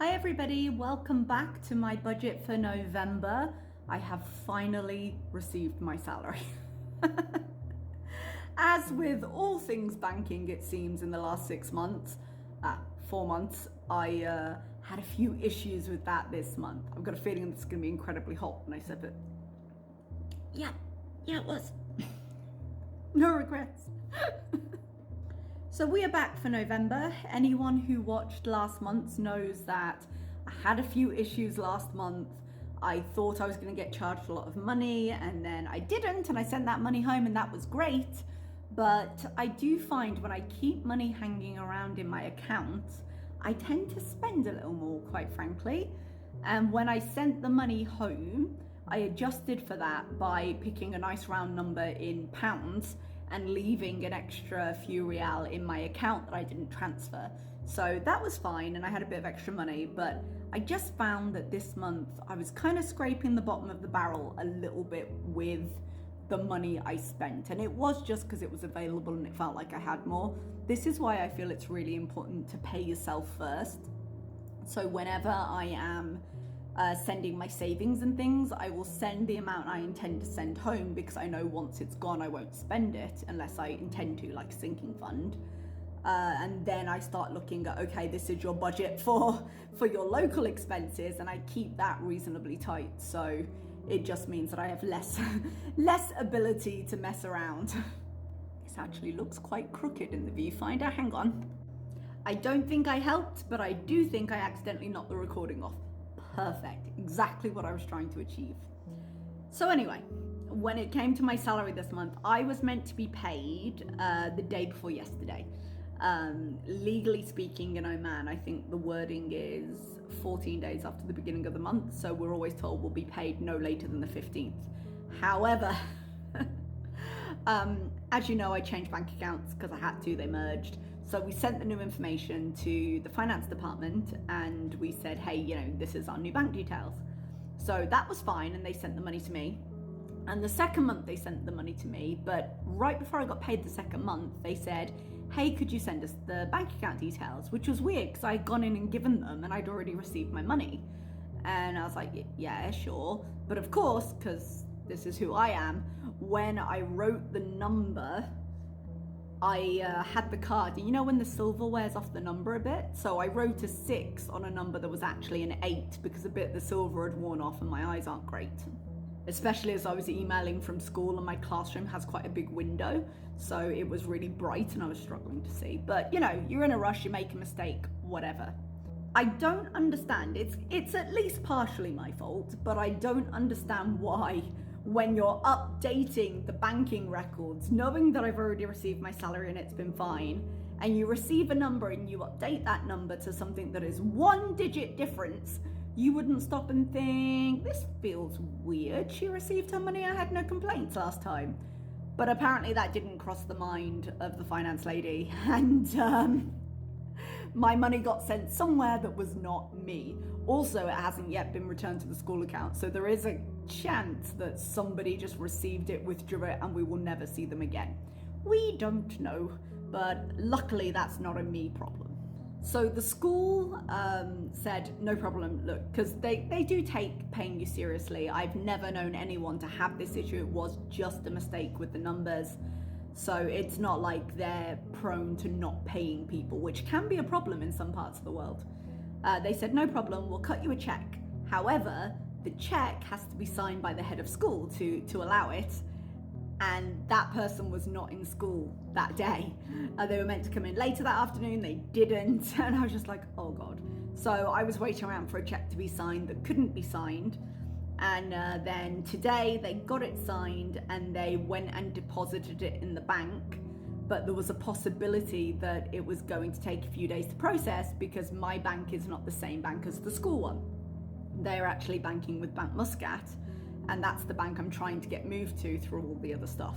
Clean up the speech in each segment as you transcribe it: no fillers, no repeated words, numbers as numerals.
Hi everybody, welcome back to my budget for November. I have finally received my salary. As with all things banking, it seems, in the last 4 months, I had a few issues with that this month. I've got a feeling it's going to be incredibly hot when I said that. Yeah, it was. No regrets. So we are back for November. Anyone who watched last month's knows that I had a few issues last month. I thought I was going to get charged a lot of money, and then I didn't, and I sent that money home, and that was great. But I do find when I keep money hanging around in my account, I tend to spend a little more, quite frankly. And when I sent the money home, I adjusted for that by picking a nice round number in pounds and leaving an extra few real in my account that I didn't transfer. So that was fine, and I had a bit of extra money, but I just found that this month I was kind of scraping the bottom of the barrel a little bit with the money I spent, and it was just because it was available and it felt like I had more. This is why I feel it's really important to pay yourself first. So whenever I am sending my savings and things, I will send the amount I intend to send home, because I know once it's gone I won't spend it unless I intend to, like sinking fund. And then I start looking at, okay, this is your budget for your local expenses, and I keep that reasonably tight. So it just means that I have less ability to mess around. This actually looks quite crooked in the viewfinder. Hang on. I don't think I helped, but I do think I accidentally knocked the recording off. Perfect, exactly what I was trying to achieve. So anyway, when it came to my salary this month, I was meant to be paid the day before yesterday. Legally speaking in Oman, I think the wording is 14 days after the beginning of the month, so we're always told we'll be paid no later than the 15th. However, as you know, I changed bank accounts because I had to, they merged. So we sent the new information to the finance department and we said, hey, this is our new bank details. So that was fine, and they sent the money to me. And the second month they sent the money to me, but right before I got paid the second month, they said, hey, could you send us the bank account details? Which was weird because I'd gone in and given them and I'd already received my money. And I was like, yeah, sure. But of course, because this is who I am, when I wrote the number, I had the card, and when the silver wears off the number a bit? So I wrote a 6 on a number that was actually an 8 because a bit of the silver had worn off and my eyes aren't great. Especially as I was emailing from school and my classroom has quite a big window, so it was really bright and I was struggling to see. But you're in a rush, you make a mistake, whatever. I don't understand, it's at least partially my fault, but I don't understand why, when you're updating the banking records, knowing that I've already received my salary and it's been fine, and you receive a number and you update that number to something that is 1 digit difference, you wouldn't stop and think, this feels weird. She received her money, I had no complaints last time. But apparently that didn't cross the mind of the finance lady, and my money got sent somewhere that was not me. Also, it hasn't yet been returned to the school account, so there is a chance that somebody just received it, withdrew it, and we will never see them again. We don't know, but luckily that's not a me problem. So the school said, no problem, look, because they do take paying you seriously. I've never known anyone to have this issue. It was just a mistake with the numbers. So it's not like they're prone to not paying people, which can be a problem in some parts of the world. They said, no problem, we'll cut you a check. However, the check has to be signed by the head of school to allow it. And that person was not in school that day. They were meant to come in later that afternoon, they didn't. And I was just like, oh God. So I was waiting around for a check to be signed that couldn't be signed. And then today they got it signed and they went and deposited it in the bank. But there was a possibility that it was going to take a few days to process because my bank is not the same bank as the school one. They're actually banking with Bank Muscat. and that's the bank I'm trying to get moved to through all the other stuff.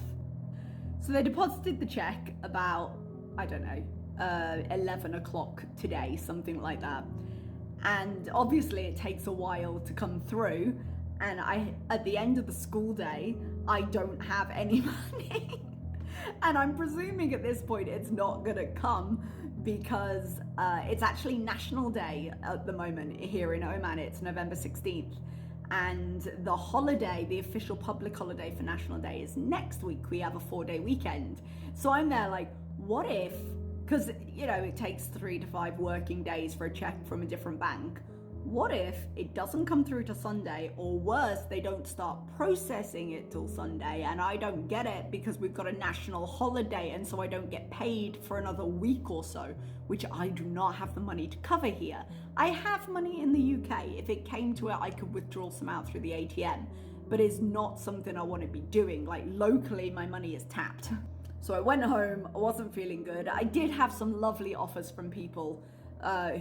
So they deposited the check about, I don't know, 11 o'clock today, something like that. And obviously it takes a while to come through, and at the end of the school day, I don't have any money. And I'm presuming at this point it's not gonna come because it's actually National Day at the moment here in Oman. It's November 16th. And the holiday, the official public holiday for National Day, is next week. We have a 4-day weekend. So I'm there like, what if, because it takes 3 to 5 working days for a check from a different bank. What if it doesn't come through to Sunday, or worse, they don't start processing it till Sunday and I don't get it because we've got a national holiday, and so I don't get paid for another week or so, which I do not have the money to cover here. I have money in the UK. If it came to it, I could withdraw some out through the ATM, but it's not something I want to be doing. Like locally, my money is tapped. So I went home, I wasn't feeling good. I did have some lovely offers from people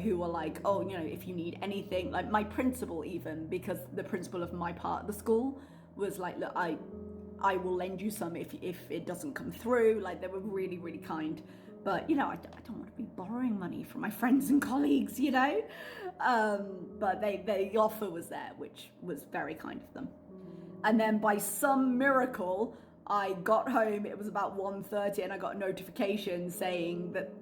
who were like, oh, if you need anything, like my principal even, because the principal of my part of the school was like, look, I will lend you some if it doesn't come through. Like they were really, really kind. But, I don't want to be borrowing money from my friends and colleagues, but the offer was there, which was very kind of them. And then by some miracle, I got home, it was about 1:30, and I got a notification saying that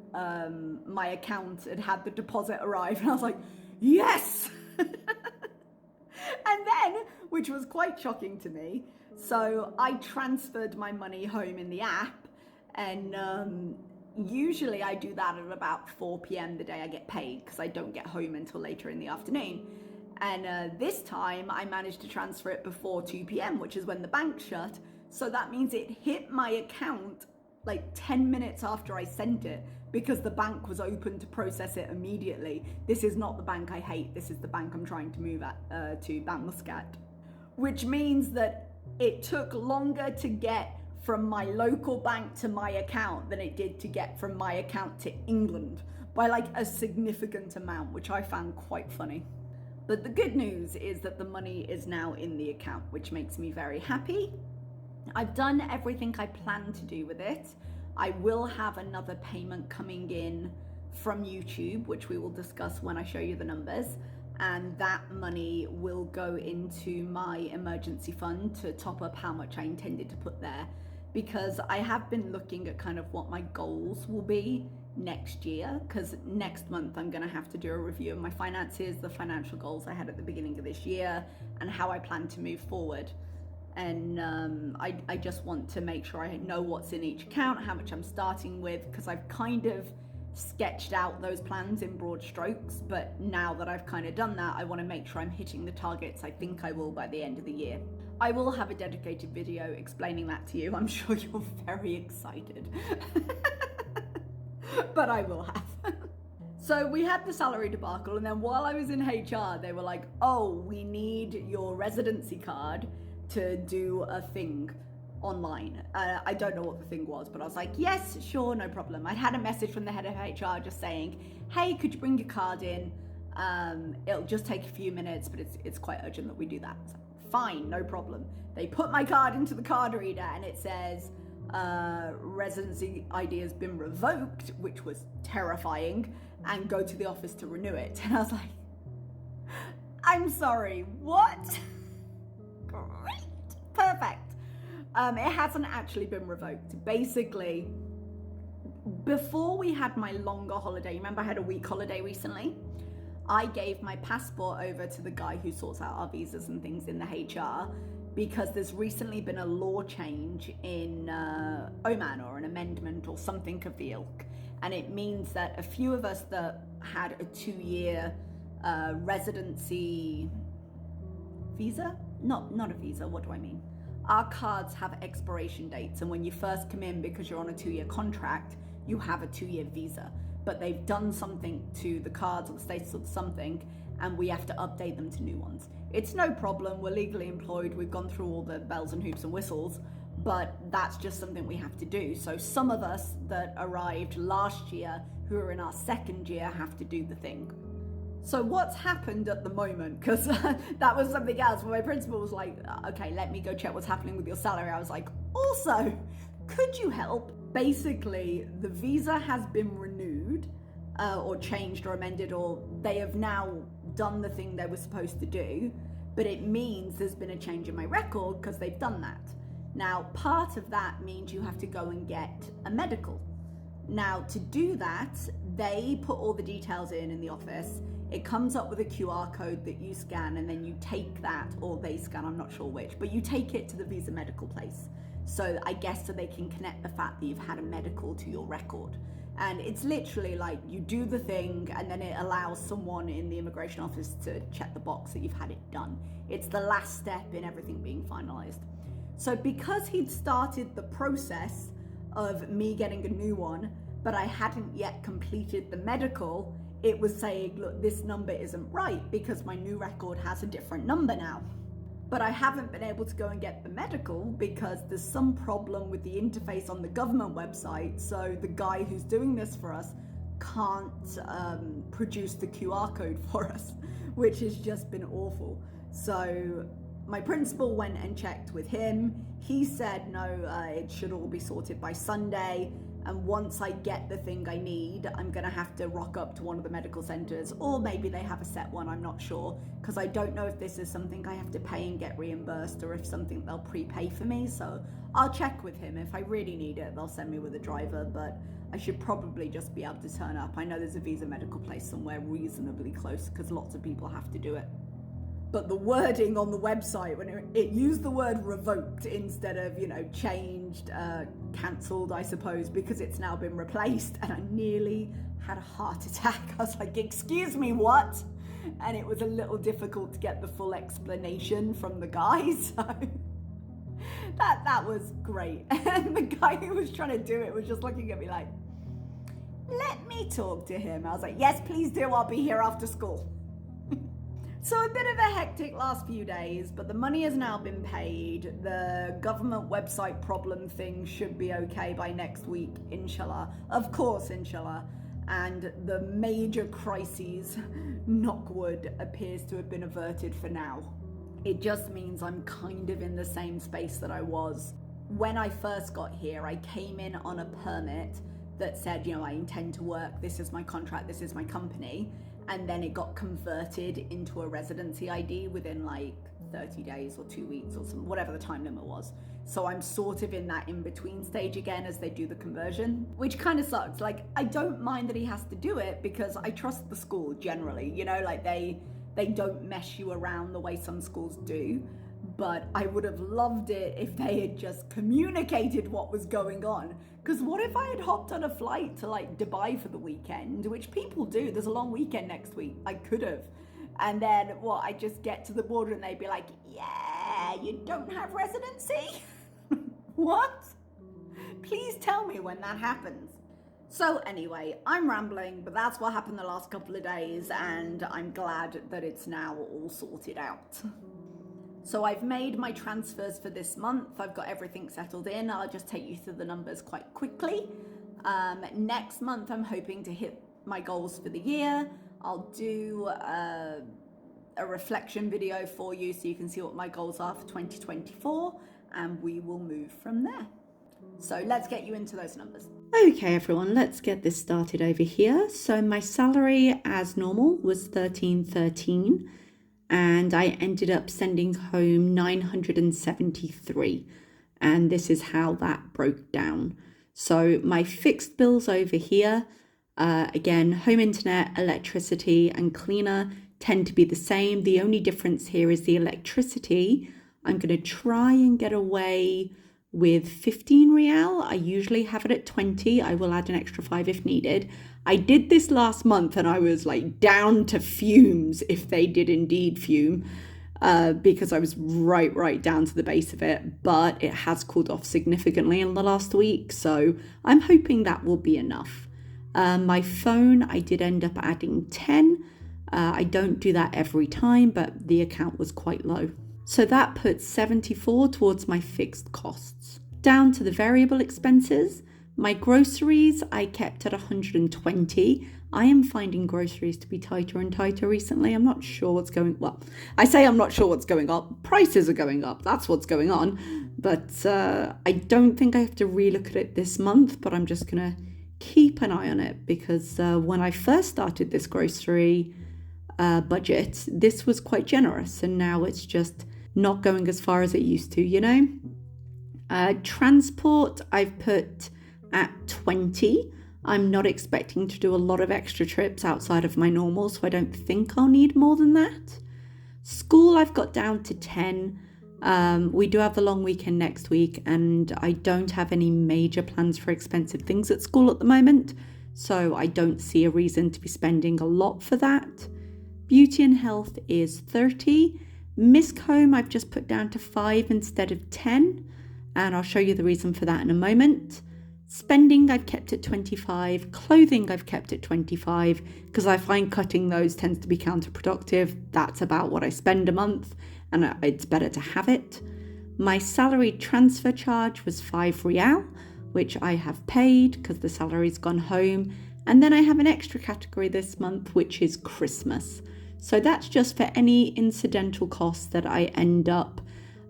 my account had the deposit arrive, and I was like, yes! And then, which was quite shocking to me, so I transferred my money home in the app, and usually I do that at about 4 p.m. the day I get paid, because I don't get home until later in the afternoon. And this time I managed to transfer it before 2 p.m., which is when the bank shut. So that means it hit my account like 10 minutes after I sent it, because the bank was open to process it immediately. This is not the bank I hate. This is the bank I'm trying to move to, Bank Muscat, which means that it took longer to get from my local bank to my account than it did to get from my account to England, by like a significant amount, which I found quite funny. But the good news is that the money is now in the account, which makes me very happy. I've done everything I planned to do with it. I will have another payment coming in from YouTube, which we will discuss when I show you the numbers. And that money will go into my emergency fund to top up how much I intended to put there. Because I have been looking at kind of what my goals will be next year, because next month I'm going to have to do a review of my finances, the financial goals I had at the beginning of this year, and how I plan to move forward. And I just want to make sure I know what's in each account, how much I'm starting with, because I've kind of sketched out those plans in broad strokes, but now that I've kind of done that, I want to make sure I'm hitting the targets I think I will by the end of the year. I will have a dedicated video explaining that to you. I'm sure you're very excited. But I will have. So we had the salary debacle, and then while I was in HR, they were like, oh, we need your residency card to do a thing online. I don't know what the thing was, but I was like, yes, sure, no problem. I had a message from the head of HR just saying, hey, could you bring your card in? It'll just take a few minutes, but it's quite urgent that we do that. So, fine, no problem. They put my card into the card reader, and it says, residency ID has been revoked, which was terrifying, and go to the office to renew it. And I was like, I'm sorry, what? Great, perfect. It hasn't actually been revoked. Basically, before we had my longer holiday, remember I had a week holiday recently? I gave my passport over to the guy who sorts out our visas and things in the HR, because there's recently been a law change in Oman, or an amendment or something of the ilk. And it means that a few of us that had a 2-year residency visa, not a visa, what do I mean? Our cards have expiration dates, and when you first come in, because you're on a 2-year contract, you have a 2-year visa. But they've done something to the cards or the status of something, and we have to update them to new ones. It's no problem, we're legally employed, we've gone through all the bells and hoops and whistles, but that's just something we have to do. So some of us that arrived last year, who are in our second year, have to do the thing. So what's happened at the moment, because that was something else, when my principal was like, okay, let me go check what's happening with your salary. I was like, also, could you help? Basically, the visa has been renewed, or changed or amended, or they have now done the thing they were supposed to do, but it means there's been a change in my record because they've done that. Now, part of that means you have to go and get a medical. Now, to do that, they put all the details in the office. It comes up with a QR code that you scan, and then you take that, or they scan, I'm not sure which, but you take it to the visa medical place. So I guess so they can connect the fact that you've had a medical to your record. And it's literally like you do the thing, and then it allows someone in the immigration office to check the box that you've had it done. It's the last step in everything being finalized. So because he'd started the process of me getting a new one, but I hadn't yet completed the medical, it was saying, look, this number isn't right because my new record has a different number now. But I haven't been able to go and get the medical because there's some problem with the interface on the government website. So the guy who's doing this for us can't produce the QR code for us, which has just been awful. So my principal went and checked with him. He said, no, it should all be sorted by Sunday. And once I get the thing I need, I'm gonna have to rock up to one of the medical centers, or maybe they have a set one, I'm not sure, because I don't know if this is something I have to pay and get reimbursed, or if something they'll prepay for me. So I'll check with him. If I really need it, they'll send me with a driver, but I should probably just be able to turn up. I know there's a visa medical place somewhere reasonably close, because lots of people have to do it. But the wording on the website, when it used the word revoked instead of, changed, cancelled, I suppose, because it's now been replaced, and I nearly had a heart attack. I was like, excuse me, what? And it was a little difficult to get the full explanation from the guy, so that was great. And the guy who was trying to do it was just looking at me like, let me talk to him. I was like, yes, please do, I'll be here after school. So a bit of a hectic last few days, but the money has now been paid. The government website problem thing should be okay by next week, inshallah. Of course, inshallah. And the major crises, knock wood, appears to have been averted for now. It just means I'm kind of in the same space that I was. When I first got here, I came in on a permit that said, I intend to work, this is my contract, this is my company. And then it got converted into a residency ID within like 30 days or 2 weeks or something, whatever the time limit was. So I'm sort of in that in-between stage again as they do the conversion, which kind of sucks. Like, I don't mind that he has to do it because I trust the school generally, like they don't mess you around the way some schools do. But I would have loved it if they had just communicated what was going on. Because what if I had hopped on a flight to like Dubai for the weekend, which people do, there's a long weekend next week, I could have. And then I just get to the border and they'd be like, yeah, you don't have residency? What? Please tell me when that happens. So anyway, I'm rambling, but that's what happened the last couple of days, and I'm glad that it's now all sorted out. So I've made my transfers for this month. I've got everything settled in. I'll just take you through the numbers quite quickly. Next month, I'm hoping to hit my goals for the year. I'll do a reflection video for you so you can see what my goals are for 2024, and we will move from there. So let's get you into those numbers. Okay, everyone, let's get this started over here. So my salary, as normal, was $13.13. And I ended up sending home 973. And this is how that broke down. So my fixed bills over here, again, home internet, electricity, and cleaner tend to be the same. The only difference here is the electricity. I'm going to try and get away with 15 real. I usually have it at 20. I will add an extra 5 if needed. I did this last month and I was like down to fumes, if they did indeed fume, because I was right down to the base of it, but it has cooled off significantly in the last week. So I'm hoping that will be enough. My phone, I did end up adding 10. I don't do that every time, but the account was quite low. So that puts 74 towards my fixed costs. Down to the variable expenses, my groceries I kept at 120. I am finding groceries to be tighter and tighter recently. I'm not sure what's going, well, I say I'm not sure what's going up. Prices are going up. That's what's going on. But I don't think I have to relook at it this month, but I'm just going to keep an eye on it because when I first started this grocery budget, this was quite generous, and now it's just not going as far as it used to, you know? Transport, I've put at 20. I'm not expecting to do a lot of extra trips outside of my normal, so I don't think I'll need more than that. School, I've got down to 10. We do have the long weekend next week, and I don't have any major plans for expensive things at school at the moment, so I don't see a reason to be spending a lot for that. Beauty and health is 30. Misc Home, I've just put down to 5 instead of 10, and I'll show you the reason for that in a moment. Spending, I've kept at 25. Clothing, I've kept at 25 because I find cutting those tends to be counterproductive. That's about what I spend a month, and it's better to have it. My salary transfer charge was 5 Rial, which I have paid because the salary's gone home. And then I have an extra category this month, which is Christmas. So that's just for any incidental costs that I end up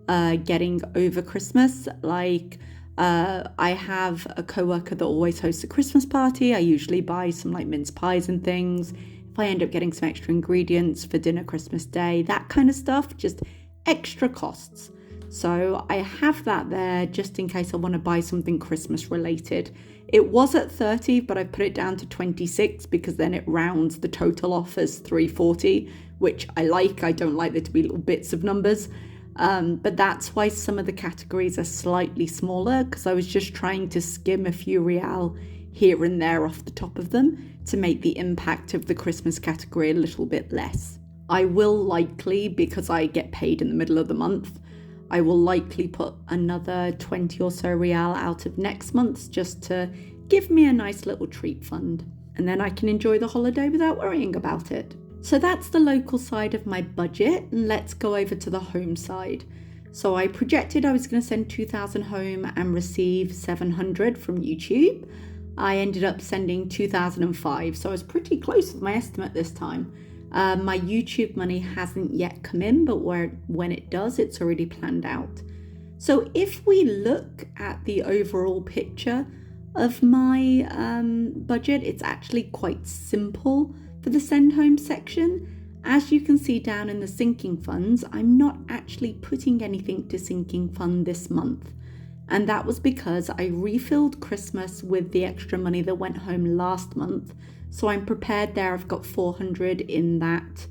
getting over Christmas. Like I have a coworker that always hosts a Christmas party. I usually buy some like mince pies and things. If I end up getting some extra ingredients for dinner Christmas Day, that kind of stuff, just extra costs. So I have that there just in case I want to buy something Christmas related. It was at 30, but I put it down to 26 because then it rounds the total off as 340, which I like. I don't like there to be little bits of numbers. But that's why some of the categories are slightly smaller, because I was just trying to skim a few Rial here and there off the top of them to make the impact of the Christmas category a little bit less. I will likely, because I get paid in the middle of the month, I will likely put another 20 or so Rial out of next month's just to give me a nice little treat fund. And then I can enjoy the holiday without worrying about it. So that's the local side of my budget, and let's go over to the home side. So I projected I was going to send 2,000 home and receive 700 from YouTube. I ended up sending 2,005, so I was pretty close with my estimate this time. My YouTube money hasn't yet come in, but when it does, it's already planned out. So if we look at the overall picture of my budget, it's actually quite simple for the send home section. As you can see down in the sinking funds, I'm not actually putting anything to sinking fund this month. And that was because I refilled Christmas with the extra money that went home last month. So I'm prepared there. I've got 400 in that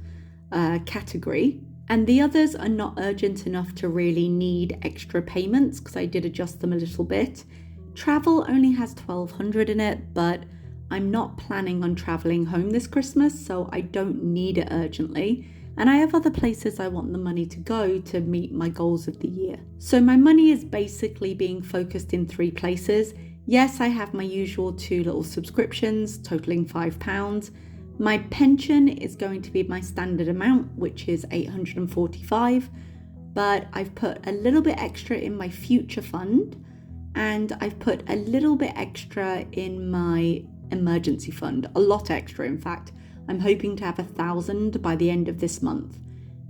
category. And the others are not urgent enough to really need extra payments because I did adjust them a little bit. Travel only has 1,200 in it, but I'm not planning on traveling home this Christmas, so I don't need it urgently. And I have other places I want the money to go to meet my goals of the year. So my money is basically being focused in 3 places. Yes, I have my usual 2 little subscriptions totaling £5. My pension is going to be my standard amount, which is 845, but I've put a little bit extra in my future fund, and I've put a little bit extra in my emergency fund, a lot extra in fact. I'm hoping to have 1,000 by the end of this month.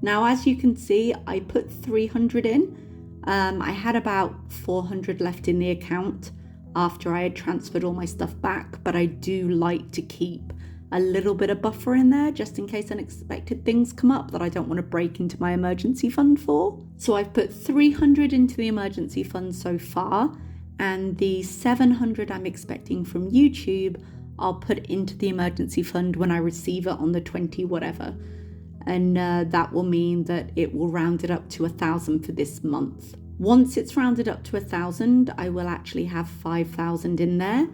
Now, as you can see, I put 300 in. I had about 400 left in the account after I had transferred all my stuff back, but I do like to keep a little bit of buffer in there just in case unexpected things come up that I don't want to break into my emergency fund for. So I've put 300 into the emergency fund so far, and the 700 I'm expecting from YouTube I'll put into the emergency fund when I receive it on the 20 whatever. And that will mean that it will round it up to 1,000 for this month. Once it's rounded up to 1,000, I will actually have 5,000 in there.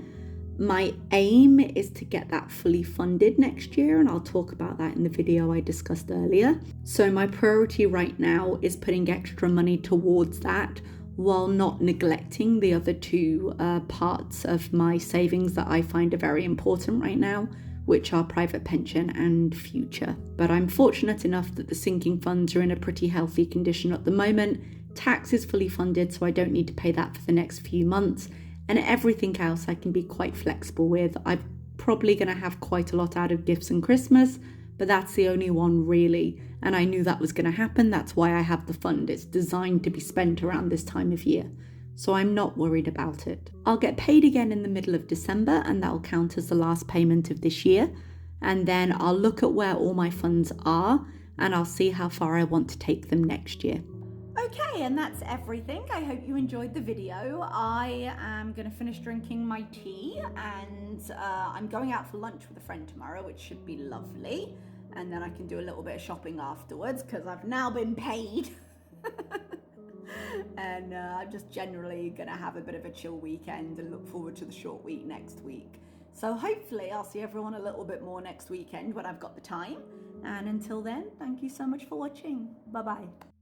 My aim is to get that fully funded next year, and I'll talk about that in the video I discussed earlier. So my priority right now is putting extra money towards that while not neglecting the other 2 parts of my savings that I find are very important right now, which are private pension and future. But I'm fortunate enough that the sinking funds are in a pretty healthy condition at the moment. Tax is fully funded, so I don't need to pay that for the next few months. And everything else I can be quite flexible with. I've probably going to have quite a lot out of gifts and Christmas, but that's the only one really. And I knew that was going to happen. That's why I have the fund. It's designed to be spent around this time of year. So I'm not worried about it. I'll get paid again in the middle of December, and that'll count as the last payment of this year. And then I'll look at where all my funds are, and I'll see how far I want to take them next year. Okay, and that's everything. I hope you enjoyed the video. I am going to finish drinking my tea, and I'm going out for lunch with a friend tomorrow, which should be lovely. And then I can do a little bit of shopping afterwards because I've now been paid. And I'm just generally going to have a bit of a chill weekend and look forward to the short week next week. So hopefully I'll see everyone a little bit more next weekend when I've got the time. And until then, thank you so much for watching. Bye-bye.